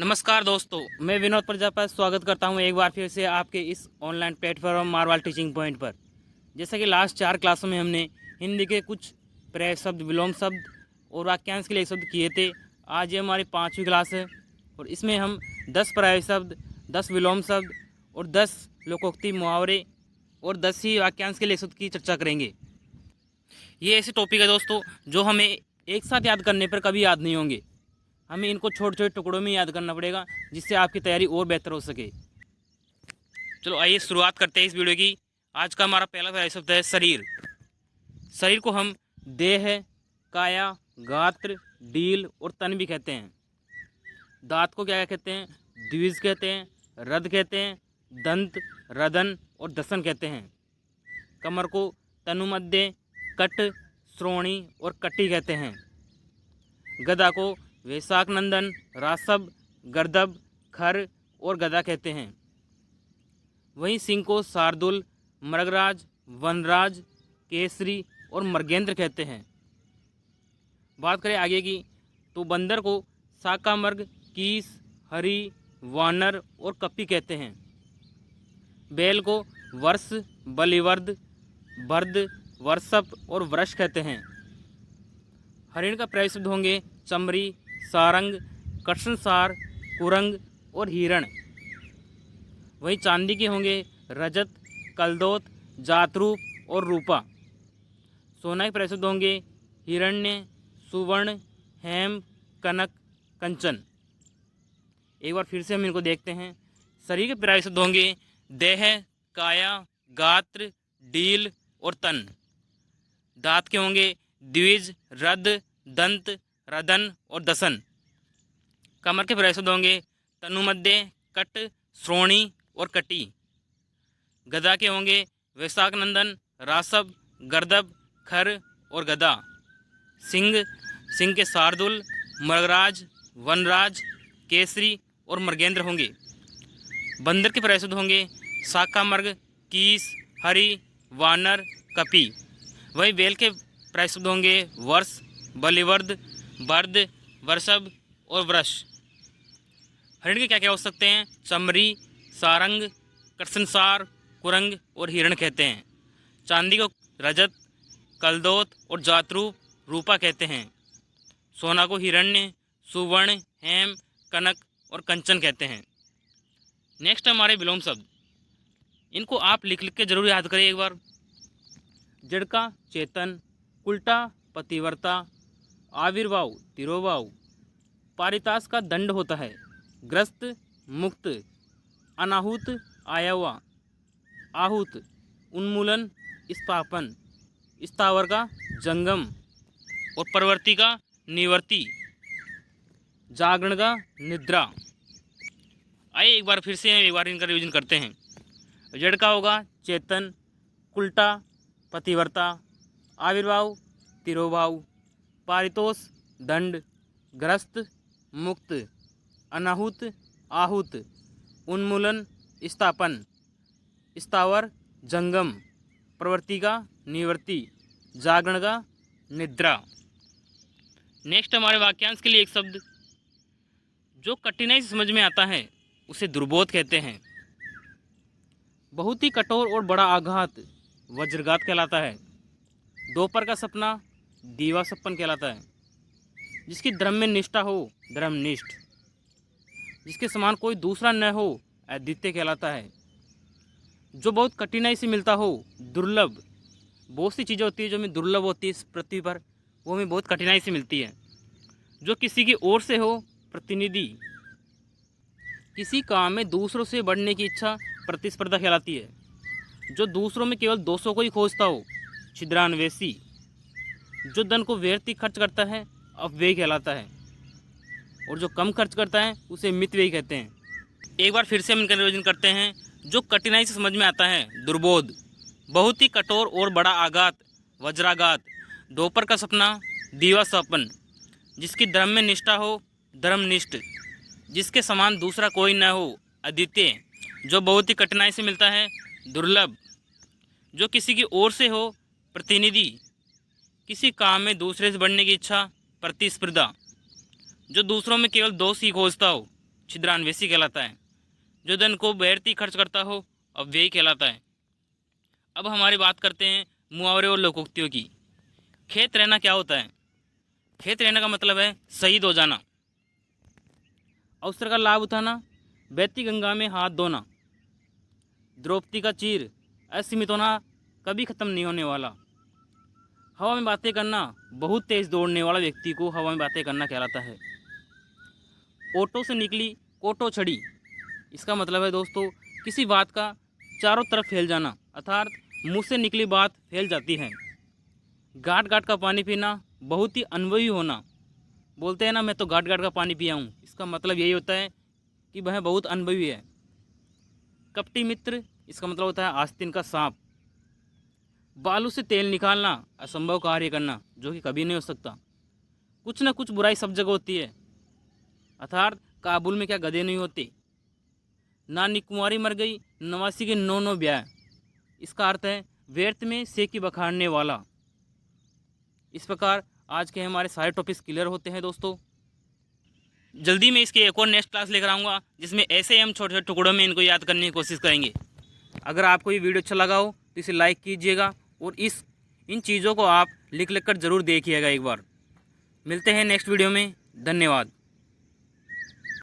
नमस्कार दोस्तों, मैं विनोद प्रजापति स्वागत करता हूं एक बार फिर से आपके इस online platform Marwal teaching point पर। जैसा कि लास्ट 4 क्लासों में हमने हिंदी के कुछ पर्याय शब्द, विलोम शब्द और वाक्यांश के लिए शब्द किए थे। आज ये हमारी 5वीं क्लास है और इसमें हम 10 पर्याय शब्द, 10 विलोम शब्द और 10 लोकोक्ति, मुहावरे और 10 ही वाक्यांश के लिए शब्द की चर्चा करेंगे। ये ऐसे टॉपिक है दोस्तों जो हमें एक साथ याद करने पर कभी याद नहीं होंगे। हमें इनको छोटे छोटे टुकड़ों में याद करना पड़ेगा, जिससे आपकी तैयारी और बेहतर हो सके। चलो आइए शुरुआत करते हैं इस वीडियो की। आज का हमारा पहला पर्याय शब्द है शरीर। शरीर को हम देह, काया, गात्र, डील और तन भी कहते हैं। दांत को क्या कहते हैं? द्विज कहते हैं, रद कहते हैं, दंत, रदन और दसन कहते हैं। कमर को तनुमध्य, कट, श्रोणी और कटी कहते हैं। गदा को वैशाख नंदन, रासब, गर्दब, खर और गदा कहते हैं। वहीं सिंह को शार्दुल, मृगराज, वनराज, केसरी और मृगेंद्र कहते हैं। बात करें आगे की तो बंदर को शाकामृग, कीस, हरि, वानर और कपी कहते हैं। बैल को वर्ष, बलिवर्द, बर्द, वर्षप और वृष कहते हैं। हरिण का पर्याय शब्द होंगे चमरी, सारंग, कृष्णसार, कुरंग और हिरण। वहीं चांदी के होंगे रजत, कलदोत, जातरूप और रूपा। सोना के पर्याय शब्द होंगे हिरण्य, सुवर्ण, हेम, कनक, कंचन। एक बार फिर से हम इनको देखते हैं। शरीर के पर्याय शब्द होंगे देह, काया, गात्र, डील और तन। दांत के होंगे द्विज, रद, दंत, रदन और दसन। कमर के पर्याय शब्द होंगे तनुमध्य, कट, श्रोणी और कटी। गदा के होंगे वैशाख नंदन, रासब, गर्दब, खर और गदा। सिंह के शार्दुल, मृगराज, वनराज, केसरी और मृगेंद्र होंगे। बंदर के पर्याय शब्द होंगे शाकामृग, कीस, हरि, वानर, कपी। वही बैल के पर्याय शब्द होंगे वर्ष, बलिवर्द, बर्द, वर्षभ और वृष। हरिण के क्या क्या हो सकते हैं? चमरी, सारंग, कृष्णसार, कुरंग और हिरण कहते हैं। चांदी को रजत, कलदोत और जातरूप, रूपा कहते हैं। सोना को हिरण्य, सुवर्ण, हेम, कनक और कंचन कहते हैं। नेक्स्ट हमारे विलोम शब्द, इनको आप लिख लिख के जरूर याद करें एक बार। जड़ का चेतन, उल्टा पतिव्रता, आविर्भाव तिरोभाव, पारितास का दंड होता है, ग्रस्त मुक्त, अनाहुत आयवा, आहूत उन्मूलन, स्थापन, स्थावर का जंगम और प्रवृत्ति का निवर्ती, जागरण का निद्रा। आइए एक बार फिर से एक बार इनका रिवीजन करते हैं। जड़ का होगा चेतन, उल्टा पतिव्रता, आविर्भाव तिरोभाव, पारितोष दंड, ग्रस्त मुक्त, अनाहुत आहूत, उन्मूलन स्थापन, स्थावर जंगम, प्रवृत्ति का निवृत्ति, जागरण का निद्रा। नेक्स्ट हमारे वाक्यांश के लिए एक शब्द जो कठिनाई से समझ में आता है उसे दुर्बोध कहते हैं। बहुत ही कठोर और बड़ा आघात वज्रघात कहलाता है। दोपहर का सपना दीवा सपन कहलाता है। जिसकी धर्म में निष्ठा हो धर्मनिष्ठ, जिसके समान कोई दूसरा न हो अद्वितीय कहलाता है। जो बहुत कठिनाई से मिलता हो दुर्लभ, बहुत सी चीज़ें होती है जो हमें दुर्लभ होती है इस पृथ्वी पर, वो हमें बहुत कठिनाई से मिलती है। जो किसी की ओर से हो प्रतिनिधि, किसी काम में दूसरों से बढ़ने की इच्छा प्रतिस्पर्धा कहलाती है। जो दूसरों में केवल दोषों को ही खोजता हो छिद्रान्वेषी, जो धन को व्यर्थ ही खर्च करता है अपव्यय कहलाता है, और जो कम खर्च करता है उसे मितव्ययी कहते हैं। एक बार फिर से हम इनका नियोजन करते हैं। जो कठिनाई से समझ में आता है दुर्बोध, बहुत ही कठोर और बड़ा आघात वज्राघात, दोपहर का सपना दीवा सपन, जिसकी धर्म में निष्ठा हो धर्मनिष्ठ, जिसके समान दूसरा कोई न हो अद्वितीय, जो बहुत ही कठिनाई से मिलता है दुर्लभ, जो किसी की ओर से हो प्रतिनिधि, किसी काम में दूसरे से बढ़ने की इच्छा प्रतिस्पर्धा, जो दूसरों में केवल दोष ही खोजता हो छिद्रान्वेषी कहलाता है। जो धन को व्यर्थी खर्च करता हो अव्ययी कहलाता है। अब हमारी बात करते हैं मुहावरे और लोकोक्तियों की। खेत रहना क्या होता है? खेत रहने का मतलब है शहीद हो जाना। अवसर का लाभ उठाना, बहती गंगा में हाथ धोना। द्रौपदी का चीर, असीमित होना, कभी ख़त्म नहीं होने वाला। हवा में बातें करना, बहुत तेज दौड़ने वाला व्यक्ति को हवा में बातें करना कहलाता है। ओटो से निकली कोटो छड़ी, इसका मतलब है दोस्तों किसी बात का चारों तरफ फैल जाना, अर्थात मुँह से निकली बात फैल जाती है। घाट घाट का पानी पीना, बहुत ही अनुभवी होना। बोलते हैं ना मैं तो घाट घाट का पानी पिया हूँ, इसका मतलब यही होता है कि वह बहुत अनुभवी है। कपटी मित्र, इसका मतलब होता है आस्तीन का सांप। बालू से तेल निकालना, असंभव कार्य करना जो कि कभी नहीं हो सकता। कुछ ना कुछ बुराई सब जगह होती है, अर्थात काबुल में क्या गधे नहीं होते। नानी कुंवारी मर गई, नवासी के 9 ब्याह, इसका अर्थ है व्यर्थ में सेकी बखाड़ने वाला। इस प्रकार आज के हमारे सारे टॉपिक्स क्लियर होते हैं दोस्तों। जल्दी में इसके एक और नेक्स्ट क्लास लेकर आऊँगा जिसमें ऐसे हम छोटे छोटे टुकड़ों में इनको याद करने की कोशिश करेंगे। अगर आपको ये वीडियो अच्छा लगा हो तो इसे लाइक कीजिएगा और इन चीज़ों को आप लिख कर ज़रूर देखिएगा एक बार। मिलते हैं नेक्स्ट वीडियो में। धन्यवाद।